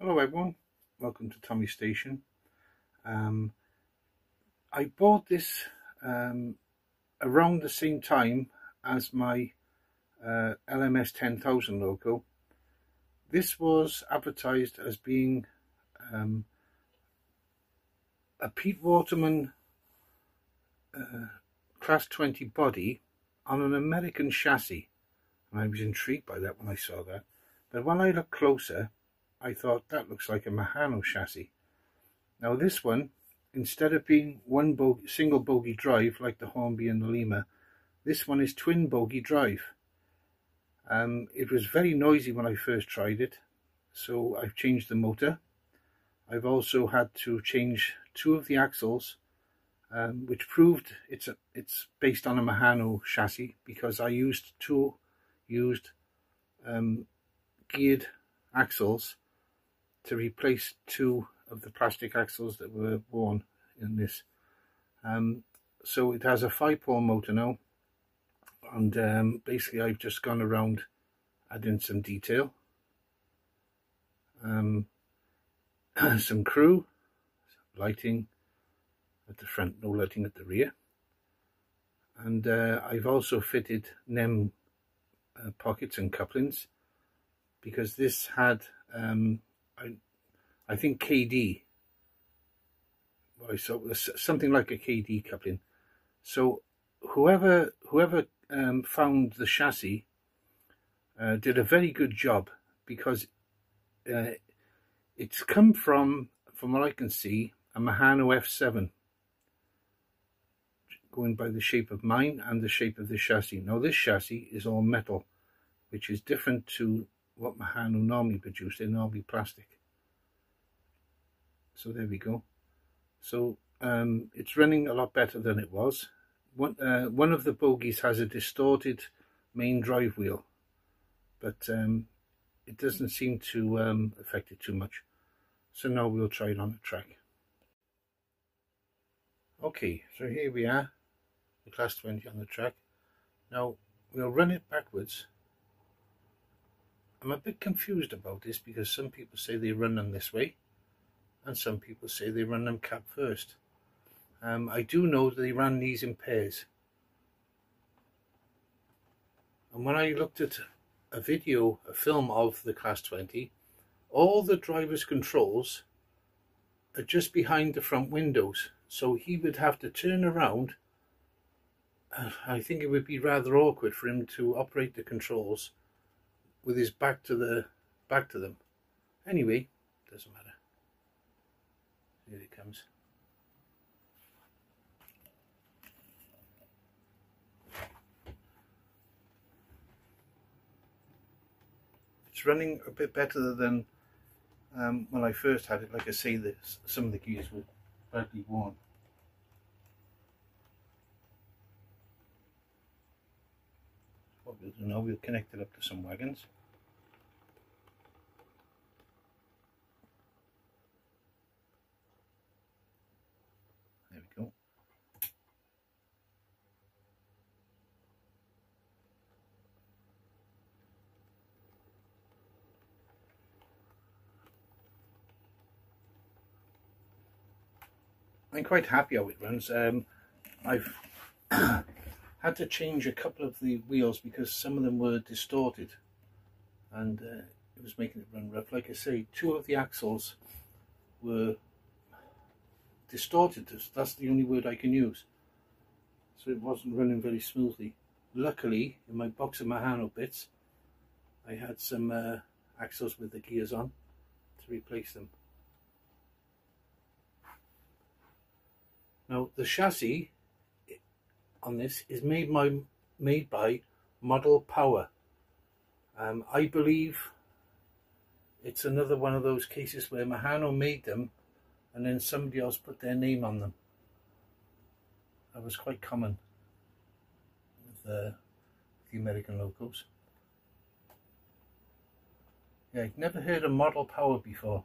Hello everyone, welcome to Tommy's Station. I bought this around the same time as my LMS 10,000 logo. This was advertised as being a Pete Waterman Class 20 body on an American chassis, and I was intrigued by that when I saw that. But when I looked closer, I thought that looks like a Mahano chassis. Now this one, instead of being single bogie drive like the Hornby and the Lima, this one is twin bogie drive. It was very noisy when I first tried it, so I've changed the motor. I've also had to change two of the axles, which proved it's based on a Mahano chassis, because I used two used geared axles to replace two of the plastic axles that were worn in this. So it has a 5-pole motor now, and basically I've just gone around adding some detail, some crew, lighting at the front, no lighting at the rear, and I've also fitted NEM pockets and couplings, because this had I think KD, what I saw was something like a KD coupling. So whoever found the chassis did a very good job, because it's come from what I can see, a Mahano F7, going by the shape of mine and the shape of the chassis. Now this chassis is all metal, which is different to what Mahano normally produce. They're normally plastic. So there we go. So it's running a lot better than it was. One of the bogies has a distorted main drive wheel, but it doesn't seem to affect it too much. So now we'll try it on the track. Okay, so here we are, the Class 20 on the track. Now we'll run it backwards. I'm a bit confused about this, because some people say they run them this way, and some people say they run them cab first. I do know that they ran these in pairs. And when I looked at a film of the Class 20, all the driver's controls are just behind the front windows. So he would have to turn around. I think it would be rather awkward for him to operate the controls with his back to them. Anyway, doesn't matter. Here it comes. It's running a bit better than when I first had it. Like I say, some of the gears were badly worn. What we'll do now, we'll connect it up to some wagons. There we go. I'm quite happy how it runs. I've had to change a couple of the wheels because some of them were distorted, and it was making it run rough. Like I say, two of the axles were distorted. That's the only word I can use. So it wasn't running very smoothly. Luckily, in my box of Mahano bits, I had some axles with the gears on to replace them. Now the chassis on this is made by Model Power. I believe it's another one of those cases where Mahano made them and then somebody else put their name on them. That was quite common with the American locos. Yeah, I'd never heard of Model Power before.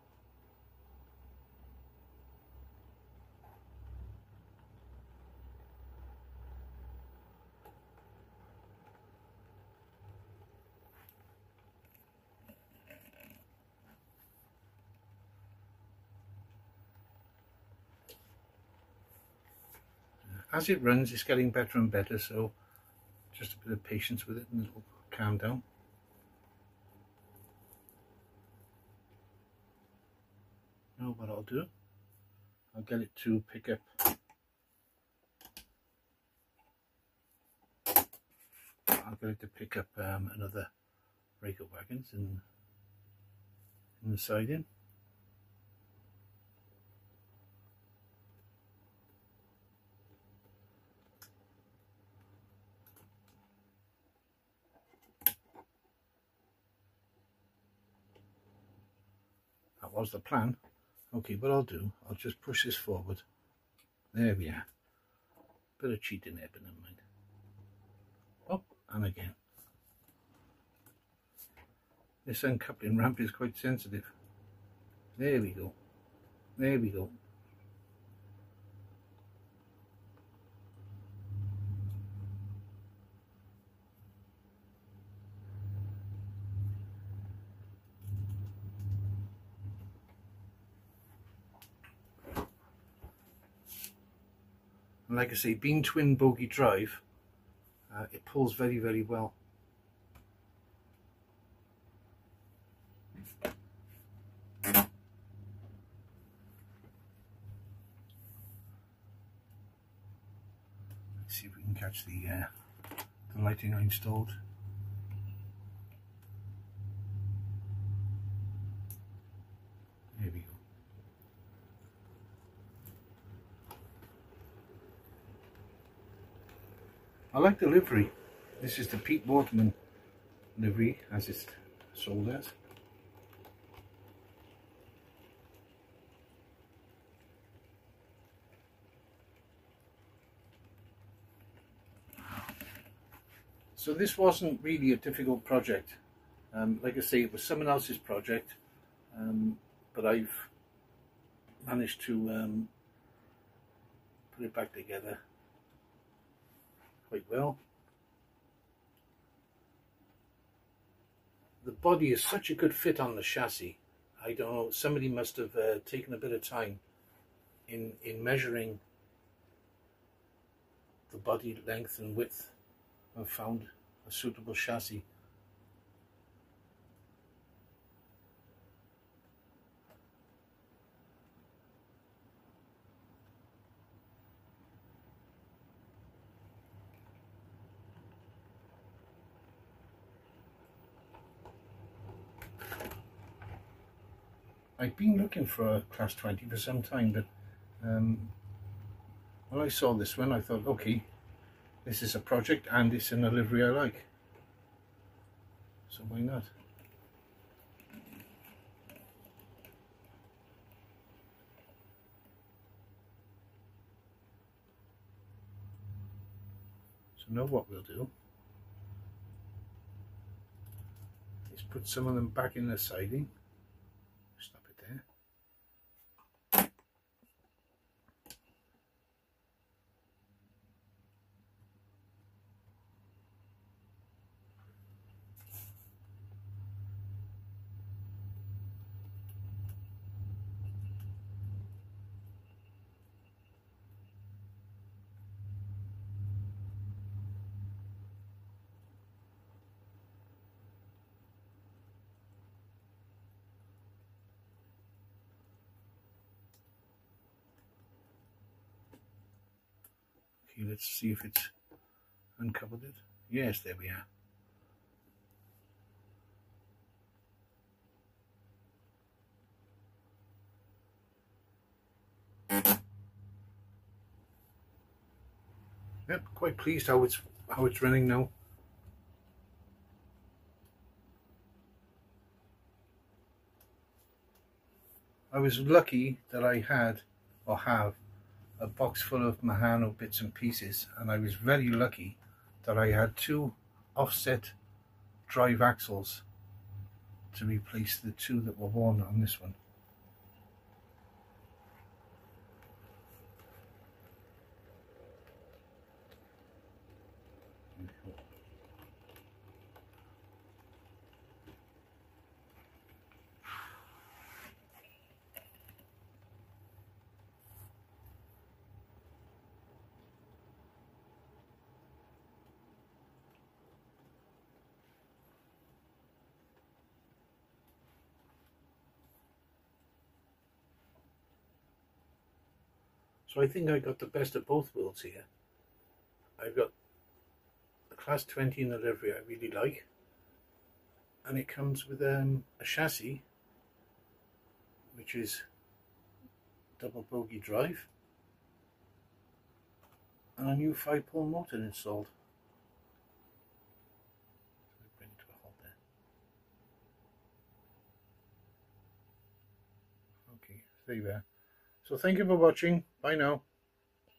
as it runs, it's getting better and better, so just a bit of patience with it and it'll calm down. Now what I'll do, I'll get it to pick up another rake of wagons in the siding. That was the plan. Okay, what I'll do, I'll just push this forward. There we are. Bit of cheating there, but never mind. Up and again. This uncoupling ramp is quite sensitive. There we go. There we go. And like I say, being twin bogie drive, it pulls very, very well. Let's see if we can catch the lighting I installed. There we go. I like the livery. This is the Pete Waterman livery, as it's sold as. So this wasn't really a difficult project. Like I say, it was someone else's project, but I've managed to put it back together quite well. The body is such a good fit on the chassis. I don't know, somebody must have taken a bit of time in measuring the body length and width. I've found a suitable chassis. I've been looking for a Class 20 for some time, but when I saw this one I thought, okay, this is a project and it's in a livery I like, so why not? So now what we'll do is put some of them back in the siding. Stop it there. Okay, let's see if it's uncovered it. Yes, there we are. Yep, quite pleased how it's running now. I was lucky that I had or have a box full of Mahano bits and pieces, and I was very lucky that I had 2 offset drive axles to replace the 2 that were worn on this one. So I think I got the best of both worlds here. I've got the Class 20 in the livery I really like, and it comes with a chassis which is double bogie drive and a new 5-pole motor installed. Bring it to a halt there. Okay, stay there. So thank you for watching. Bye now.